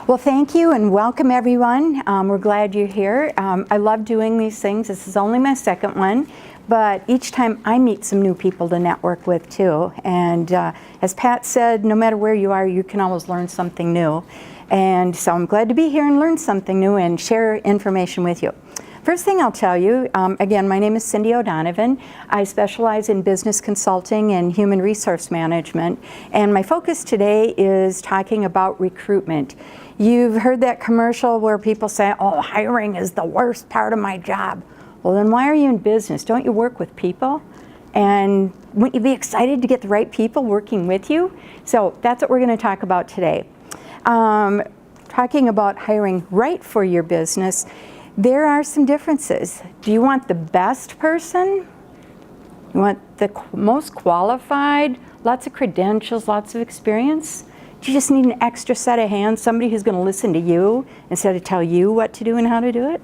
Well, thank you and welcome everyone. We're glad you're here. I love doing these things. This is only my second one, but each time I meet some new people to network with too. And as Pat said, no matter where you are, you can always learn something new. And so I'm glad to be here and learn something new and share information with you. First thing I'll tell you, again, my name is Cindy O'Donovan. I specialize in business consulting and human resource management, and my focus today is talking about recruitment. You've heard that commercial where people say, oh, hiring is the worst part of my job. Well, then why are you in business? Don't you work with people? And wouldn't you be excited to get the right people working with you? So that's what we're going to talk about today. Talking about hiring right for your business, there are some differences. Do you want the best person? You want the most qualified, lots of credentials, lots of experience? Do you just need an extra set of hands, somebody who's going to listen to you instead of tell you what to do and how to do it?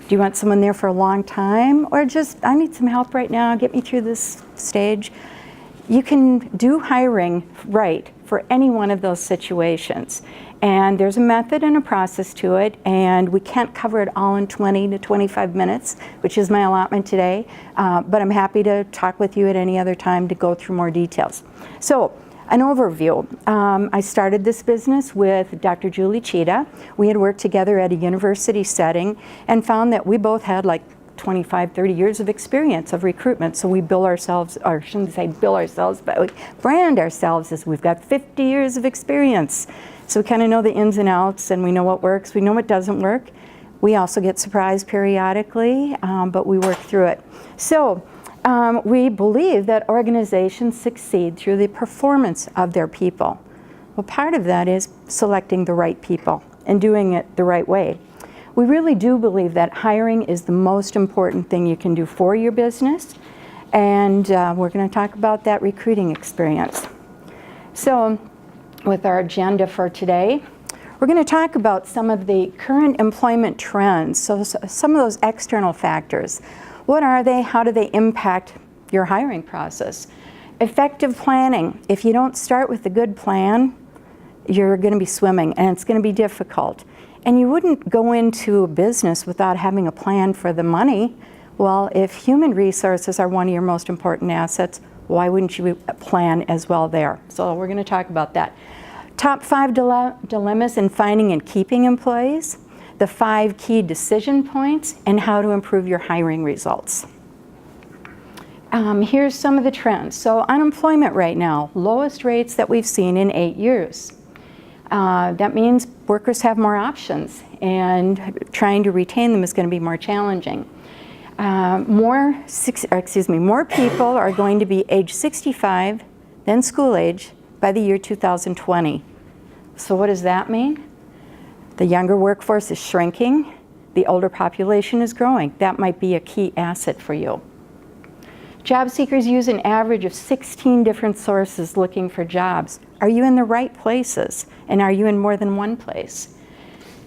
Do you want someone there for a long time? Or just, I need some help right now, get me through this stage? You can do hiring right for any one of those situations. And there's a method and a process to it, and we can't cover it all in 20 to 25 minutes, which is my allotment today, but I'm happy to talk with you at any other time to go through more details. So, an overview. I started this business with Dr. Julie Cheetah. We had worked together at a university setting and found that we both had like 25, 30 years of experience of recruitment. So we bill ourselves, or I shouldn't say bill ourselves, but we brand ourselves as we've got 50 years of experience. So we kind of know the ins and outs, and we know what works, we know what doesn't work. We also get surprised periodically, but we work through it. So we believe that organizations succeed through the performance of their people. Well, part of that is selecting the right people and doing it the right way. We really do believe that hiring is the most important thing you can do for your business, and we're going to talk about that recruiting experience. So, with our agenda for today, we're going to talk about some of the current employment trends, so some of those external factors. What are they? How do they impact your hiring process? Effective planning. If you don't start with a good plan, you're going to be swimming, and it's going to be difficult. And you wouldn't go into a business without having a plan for the money. Well, if human resources are one of your most important assets, why wouldn't you plan as well there? So we're going to talk about that. Top 5 dilemmas in finding and keeping employees, the 5 key decision points, and how to improve your hiring results. Here's some of the trends. So unemployment right now, lowest rates that we've seen in 8 years. That means workers have more options, and trying to retain them is going to be more challenging. More people are going to be age 65 than school age by the year 2020. So what does that mean? The younger workforce is shrinking, the older population is growing. That might be a key asset for you. Job seekers use an average of 16 different sources looking for jobs. Are you in the right places? And are you in more than one place?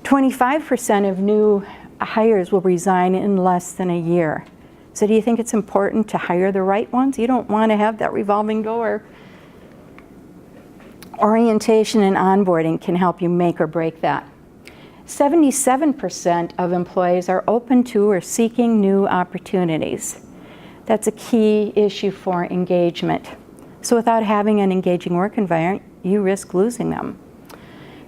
25% of new hires will resign in less than a year. So do you think it's important to hire the right ones? You don't want to have that revolving door. Orientation and onboarding can help you make or break that. 77% of employees are open to or seeking new opportunities. That's a key issue for engagement. So without having an engaging work environment, you risk losing them.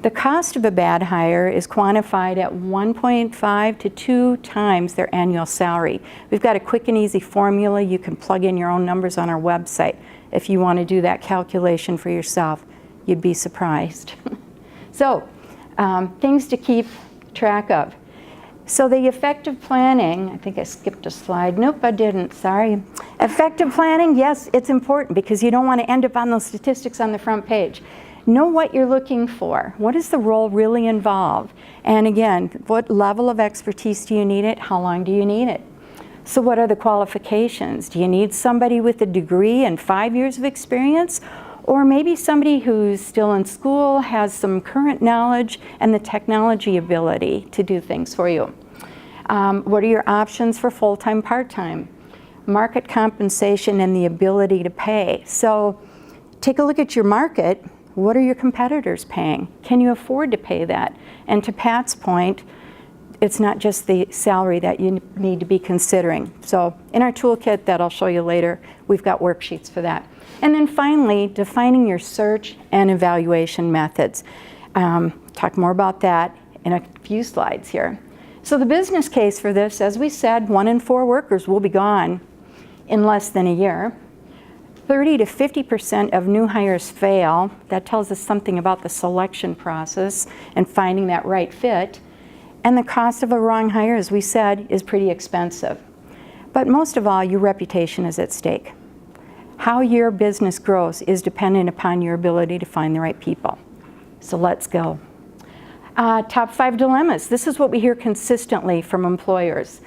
The cost of a bad hire is quantified at 1.5 to 2 times their annual salary. We've got a quick and easy formula. You can plug in your own numbers on our website. If you want to do that calculation for yourself, you'd be surprised. So, things to keep track of. So the effective planning, I think I skipped a slide. Nope, I didn't, sorry. Effective planning, yes, it's important because you don't want to end up on those statistics on the front page. Know what you're looking for. What does the role really involve? And again, what level of expertise do you need it? How long do you need it? So what are the qualifications? Do you need somebody with a degree and 5 years of experience? Or maybe somebody who's still in school, has some current knowledge and the technology ability to do things for you. What are your options for full-time, part-time? Market compensation and the ability to pay. So take a look at your market. What are your competitors paying? Can you afford to pay that? And to Pat's point, it's not just the salary that you need to be considering. So in our toolkit that I'll show you later, we've got worksheets for that. And then finally, defining your search and evaluation methods. Talk more about that in a few slides here. So the business case for this, as we said, 1 in 4 workers will be gone in less than a year. 30 to 50% of new hires fail. That tells us something about the selection process and finding that right fit. And the cost of a wrong hire, as we said, is pretty expensive. But most of all, your reputation is at stake. How your business grows is dependent upon your ability to find the right people. So let's go. Top 5 dilemmas. This is what we hear consistently from employers.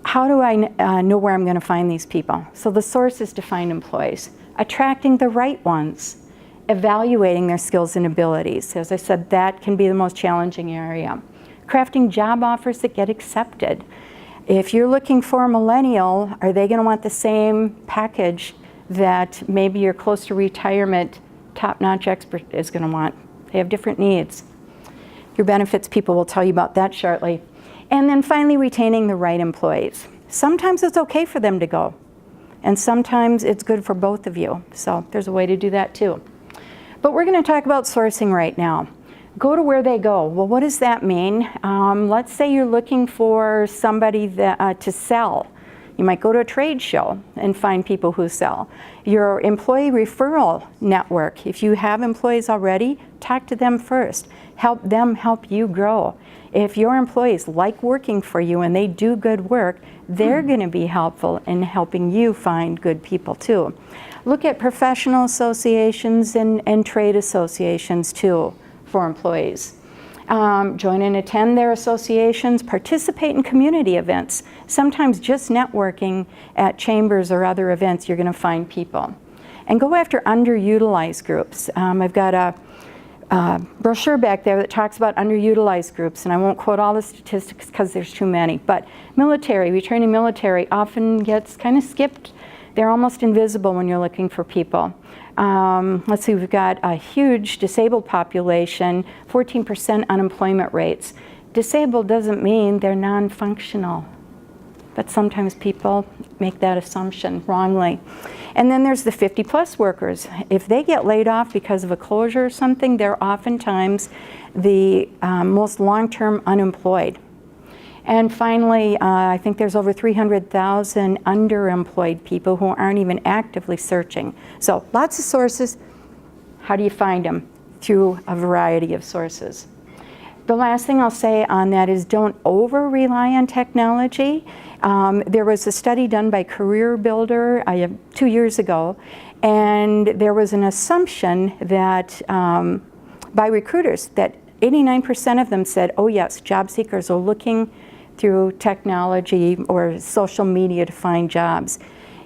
How do I know where I'm going to find these people? So the source is to find employees. Attracting the right ones. Evaluating their skills and abilities. As I said, that can be the most challenging area. Crafting job offers that get accepted. If you're looking for a millennial, are they going to want the same package that maybe your close to retirement top-notch expert is going to want? They have different needs. Your benefits people will tell you about that shortly. And then finally, retaining the right employees. Sometimes it's okay for them to go, and sometimes it's good for both of you. So there's a way to do that too. But we're going to talk about sourcing right now. Go to where they go. Well, what does that mean? Let's say you're looking for somebody that, to sell. You might go to a trade show and find people who sell. Your employee referral network, if you have employees already, talk to them first. Help them help you grow. If your employees like working for you and they do good work, they're going to be helpful in helping you find good people too. Look at professional associations and trade associations too for employees. Join and attend their associations, participate in community events. Sometimes just networking at chambers or other events, you're going to find people. And go after underutilized groups. I've got a brochure back there that talks about underutilized groups, and I won't quote all the statistics because there's too many, but returning military often gets kind of skipped. They're almost invisible when you're looking for people. Let's see, we've got a huge disabled population, 14% unemployment rates. Disabled doesn't mean they're non-functional, but sometimes people make that assumption wrongly. And then there's the 50-plus workers. If they get laid off because of a closure or something, they're oftentimes the most long-term unemployed. And finally, I think there's over 300,000 underemployed people who aren't even actively searching. So lots of sources. How do you find them? Through a variety of sources. The last thing I'll say on that is don't over-rely on technology. There was a study done by Career Builder 2 years ago, and there was an assumption that by recruiters that 89% of them said, oh yes, job seekers are looking through technology or social media to find jobs.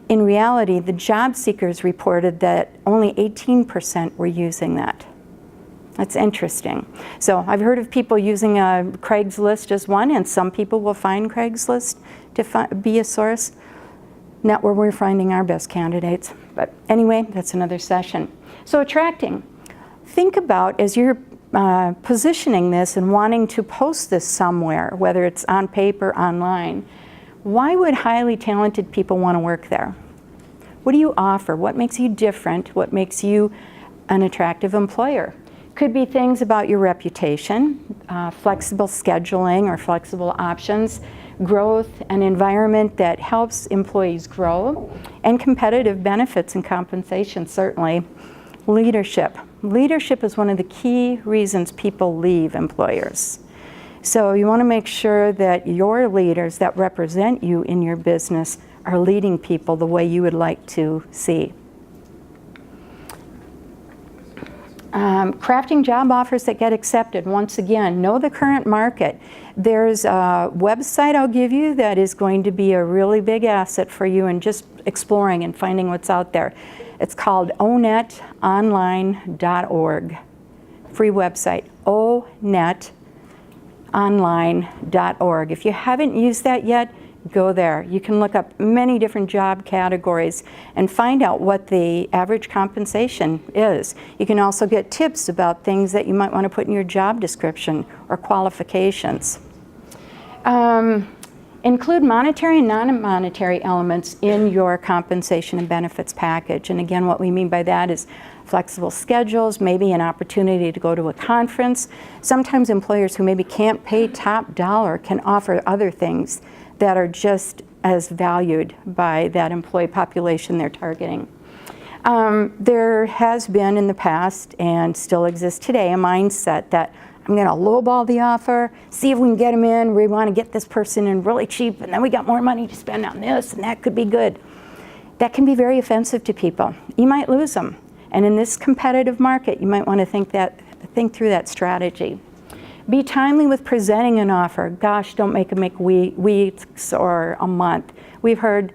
In reality, the job seekers reported that only 18% were using that. That's interesting. So I've heard of people using Craigslist as one, and some people will find Craigslist to be a source. Not where we're finding our best candidates. But anyway, that's another session. So attracting. Think about, as you're positioning this and wanting to post this somewhere, whether it's on paper, online, why would highly talented people want to work there? What do you offer? What makes you different? What makes you an attractive employer? Could be things about your reputation, flexible scheduling or flexible options, growth, an environment that helps employees grow, and competitive benefits and compensation, certainly. Leadership. Leadership is one of the key reasons people leave employers. So you want to make sure that your leaders that represent you in your business are leading people the way you would like to see. Crafting job offers that get accepted. Once again, know the current market. There's a website I'll give you that is going to be a really big asset for you in just exploring and finding what's out there. It's called onetonline.org. Free website, onetonline.org. If you haven't used that yet, go there. You can look up many different job categories and find out what the average compensation is. You can also get tips about things that you might want to put in your job description or qualifications. Include monetary and non-monetary elements in your compensation and benefits package. And again, what we mean by that is flexible schedules, maybe an opportunity to go to a conference. Sometimes employers who maybe can't pay top dollar can offer other things that are just as valued by that employee population they're targeting. There has been in the past, and still exists today, a mindset that I'm going to lowball the offer, see if we can get them in. We want to get this person in really cheap, and then we got more money to spend on this, and that could be good. That can be very offensive to people. You might lose them. And in this competitive market, you might want to think through that strategy. Be timely with presenting an offer. Gosh, don't make them make weeks or a month. We've heard,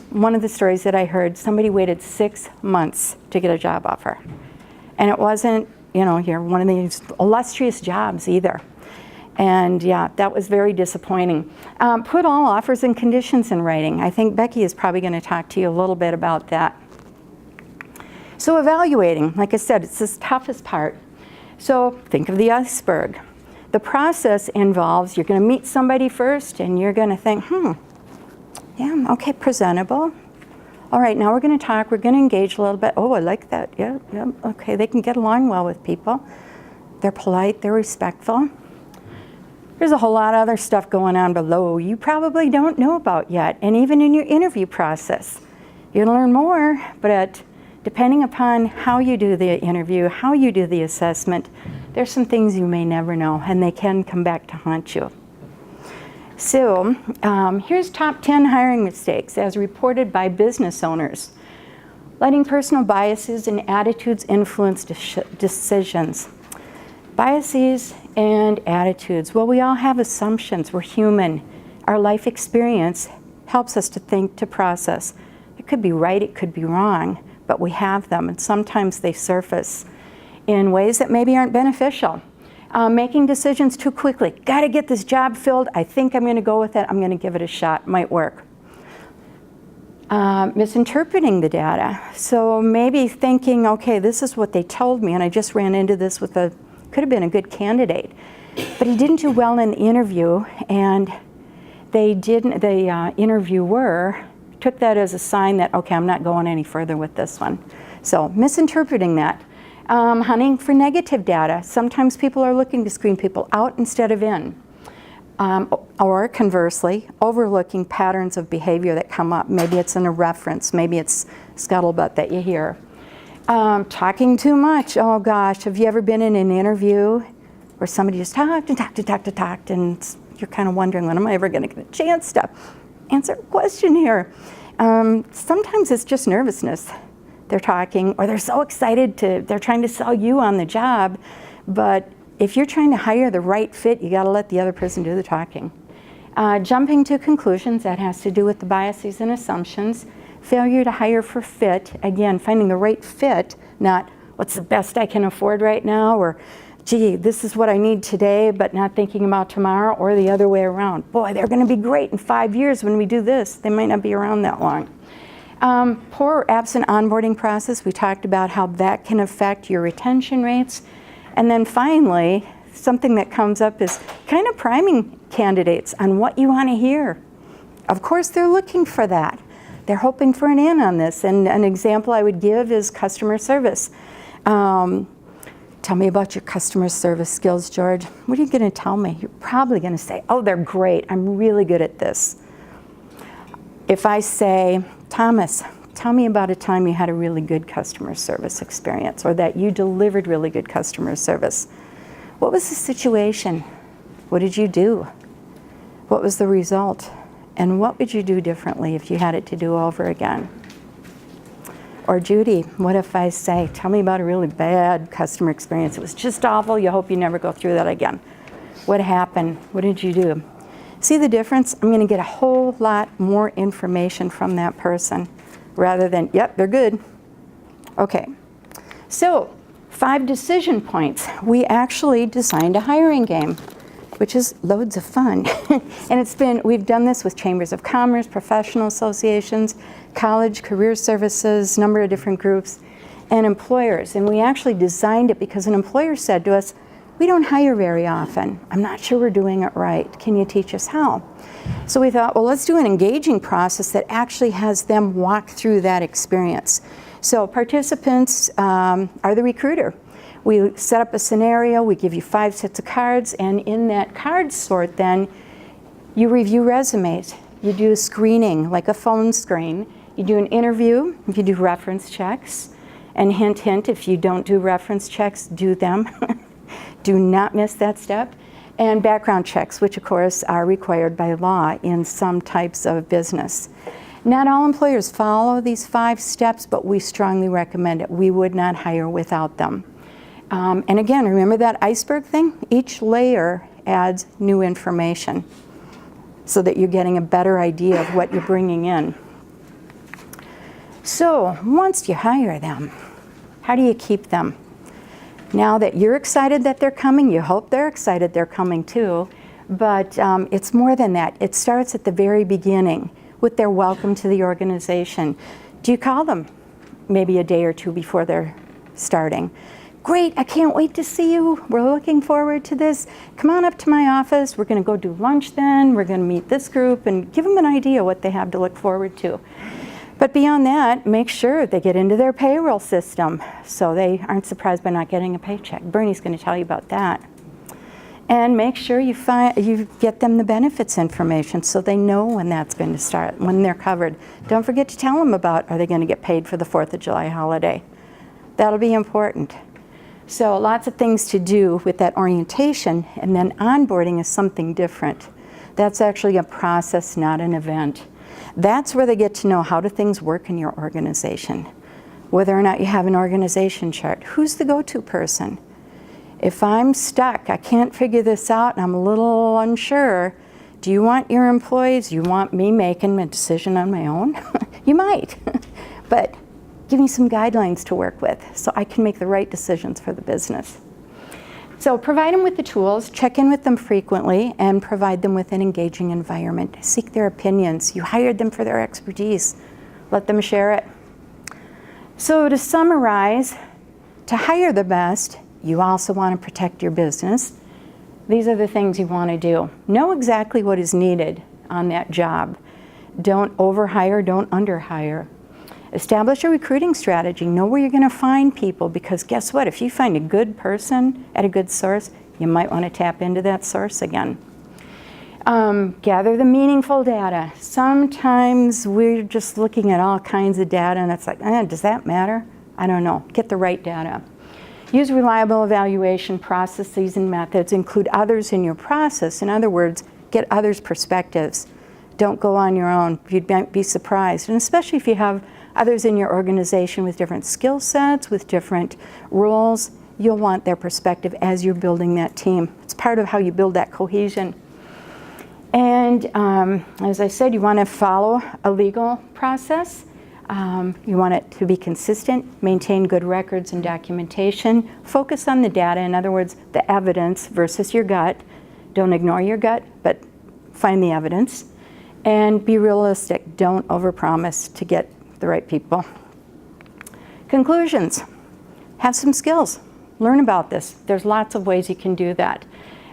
one of the stories that I heard, somebody waited 6 months to get a job offer. And it wasn't, you're one of these illustrious jobs either. And yeah, that was very disappointing. Put all offers and conditions in writing. I think Becky is probably going to talk to you a little bit about that. So evaluating, like I said, it's the toughest part. So think of the iceberg. The process involves, you're going to meet somebody first and you're going to think, yeah, okay, presentable. All right, now we're going to talk, we're going to engage a little bit. Oh, I like that, yeah, okay, they can get along well with people. They're polite, they're respectful. There's a whole lot of other stuff going on below you probably don't know about yet. And even in your interview process, you're going to learn more, but depending upon how you do the interview, how you do the assessment, there's some things you may never know, and they can come back to haunt you. So here's top 10 hiring mistakes as reported by business owners. Letting personal biases and attitudes influence decisions. Biases and attitudes. Well, we all have assumptions. We're human. Our life experience helps us to think, to process. It could be right, it could be wrong, but we have them, and sometimes they surface in ways that maybe aren't beneficial. Making decisions too quickly. Got to get this job filled. I think I'm going to go with it. I'm going to give it a shot. Might work. Misinterpreting the data. So maybe thinking, okay, this is what they told me, and I just ran into this with could have been a good candidate, but he didn't do well in the interview, and the interviewer took that as a sign that, okay, I'm not going any further with this one. So misinterpreting that. Hunting for negative data. Sometimes people are looking to screen people out instead of in. Or conversely, overlooking patterns of behavior that come up. Maybe it's in a reference, maybe it's scuttlebutt that you hear. Talking too much. Oh gosh, have you ever been in an interview where somebody just talked, and you're kind of wondering, when am I ever going to get a chance to answer a question here? Sometimes it's just nervousness. They're talking, or they're so excited they're trying to sell you on the job, but if you're trying to hire the right fit, you got to let the other person do the talking. Jumping to conclusions, that has to do with the biases and assumptions. Failure to hire for fit, again, finding the right fit, not what's the best I can afford right now, or gee, this is what I need today, but not thinking about tomorrow, or the other way around. Boy, they're going to be great in 5 years when we do this. They might not be around that long. Poor or absent onboarding process, we talked about how that can affect your retention rates. And then finally, something that comes up is kind of priming candidates on what you want to hear. Of course, they're looking for that. They're hoping for an in on this. And an example I would give is customer service. Tell me about your customer service skills, George. What are you going to tell me? You're probably going to say, oh, they're great. I'm really good at this. If I say, Thomas, tell me about a time you had a really good customer service experience, or that you delivered really good customer service. What was the situation? What did you do? What was the result? And what would you do differently if you had it to do over again? Or Judy, what if I say, tell me about a really bad customer experience. It was just awful. You hope you never go through that again. What happened? What did you do? See the difference? I'm going to get a whole lot more information from that person rather than, yep, they're good. Okay, so 5 decision points. We actually designed a hiring game. which is loads of fun. And we've done this with chambers of commerce, professional associations, college, career services, number of different groups, and employers. And we actually designed it because an employer said to us, we don't hire very often. I'm not sure we're doing it right. Can you teach us how? So we thought, well, let's do an engaging process that actually has them walk through that experience. So participants are the recruiter. We set up a scenario, we give you 5 sets of cards, and in that card sort then, you review resumes. You do a screening, like a phone screen. You do an interview, you do reference checks. And hint, hint, if you don't do reference checks, do them. Do not miss that step. And background checks, which of course are required by law in some types of business. Not all employers follow these 5 steps, but we strongly recommend it. We would not hire without them. And again, remember that iceberg thing? Each layer adds new information so that you're getting a better idea of what you're bringing in. So once you hire them, how do you keep them? Now that you're excited that they're coming, you hope they're excited they're coming too, but it's more than that. It starts at the very beginning with their welcome to the organization. Do you call them maybe a day or 2 before they're starting? Great, I can't wait to see you. We're looking forward to this. Come on up to my office. We're going to go do lunch then. We're going to meet this group and give them an idea what they have to look forward to. But beyond that, make sure they get into their payroll system so they aren't surprised by not getting a paycheck. Bernie's going to tell you about that. And make sure you get them the benefits information so they know when that's going to start, when they're covered. Don't forget to tell them about, are they going to get paid for the 4th of July holiday? That'll be important. So lots of things to do with that orientation, and then onboarding is something different. That's actually a process, not an event. That's where they get to know how do things work in your organization. Whether or not you have an organization chart. Who's the go-to person? If I'm stuck, I can't figure this out, and I'm a little unsure, do you want your employees, you want me making a decision on my own? You might, but give me some guidelines to work with so I can make the right decisions for the business. So provide them with the tools, check in with them frequently, and provide them with an engaging environment. Seek their opinions. You hired them for their expertise. Let them share it. So to summarize, to hire the best, you also want to protect your business. These are the things you want to do. Know exactly what is needed on that job. Don't overhire, don't underhire. Establish a recruiting strategy. Know where you're going to find people, because guess what? If you find a good person at a good source, you might want to tap into that source again. Gather the meaningful data. Sometimes we're just looking at all kinds of data and it's like, does that matter? I don't know. Get the right data. Use reliable evaluation processes and methods. Include others in your process. In other words, get others' perspectives. Don't go on your own. You'd be surprised. And especially if you have others in your organization with different skill sets, with different roles, you'll want their perspective as you're building that team. It's part of how you build that cohesion. And as I said, you want to follow a legal process. You want it to be consistent, maintain good records and documentation, focus on the data, in other words, the evidence versus your gut. Don't ignore your gut, but find the evidence. And be realistic. Don't overpromise to get the right people. Conclusions. Have some skills. Learn about this. There's lots of ways you can do that.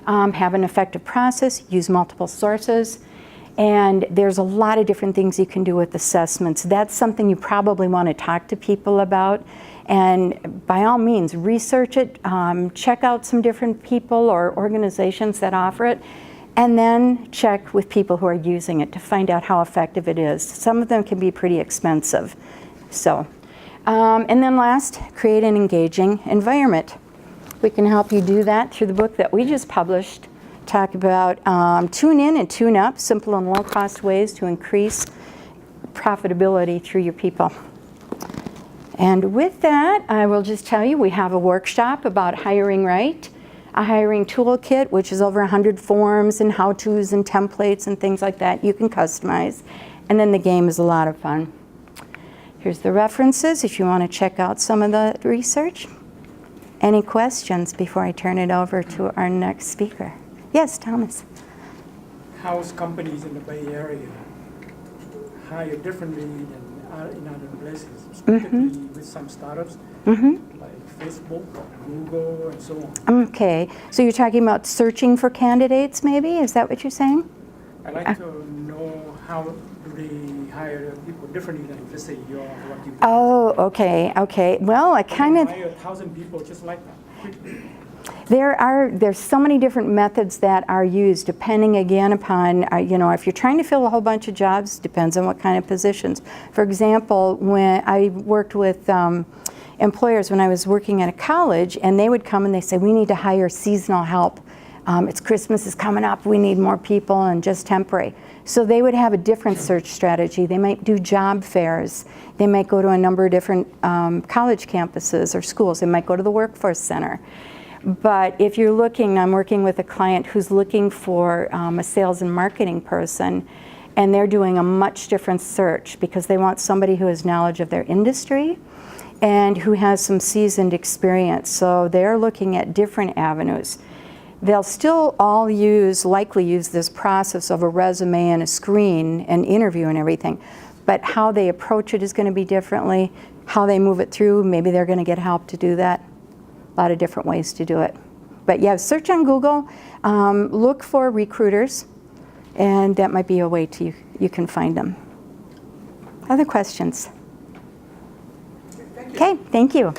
Have an effective process. Use multiple sources. And there's a lot of different things you can do with assessments. That's something you probably want to talk to people about. And by all means, research it. Check out some different people or organizations that offer it. And then check with people who are using it to find out how effective it is. Some of them can be pretty expensive. So, and then last, create an engaging environment. We can help you do that through the book that we just published. Talk about tune in and tune up, simple and low-cost ways to increase profitability through your people. And with that, I will just tell you we have a workshop about hiring right. A hiring toolkit, which is over 100 forms and how-tos and templates and things like that you can customize. And then the game is a lot of fun. Here's the references if you want to check out some of the research. Any questions before I turn it over to our next speaker? Yes, Thomas. House companies in the Bay Area hire differently than in other places, particularly with some startups like Facebook, Google, and so on. Okay, so you're talking about searching for candidates, maybe? Is that what you're saying? I'd like to know how do they hire people differently than, let's say, what you do. Oh, okay. Well, I kind of... hire 1,000 people just like that. There's so many different methods that are used depending again upon, if you're trying to fill a whole bunch of jobs, depends on what kind of positions. For example, when I worked with employers when I was working at a college, and they would come and they say, we need to hire seasonal help. It's Christmas is coming up, we need more people and just temporary. So they would have a different search strategy. They might do job fairs. They might go to a number of different college campuses or schools. They might go to the workforce center. But if you're looking, I'm working with a client who's looking for a sales and marketing person, and they're doing a much different search because they want somebody who has knowledge of their industry and who has some seasoned experience. So they're looking at different avenues. They'll still all likely use this process of a resume and a screen and interview and everything, but how they approach it is going to be differently. How they move it through, maybe they're going to get help to do that. A lot of different ways to do it. But yeah, search on Google, look for recruiters, and that might be a way you can find them. Other questions? Thank you. Okay, thank you.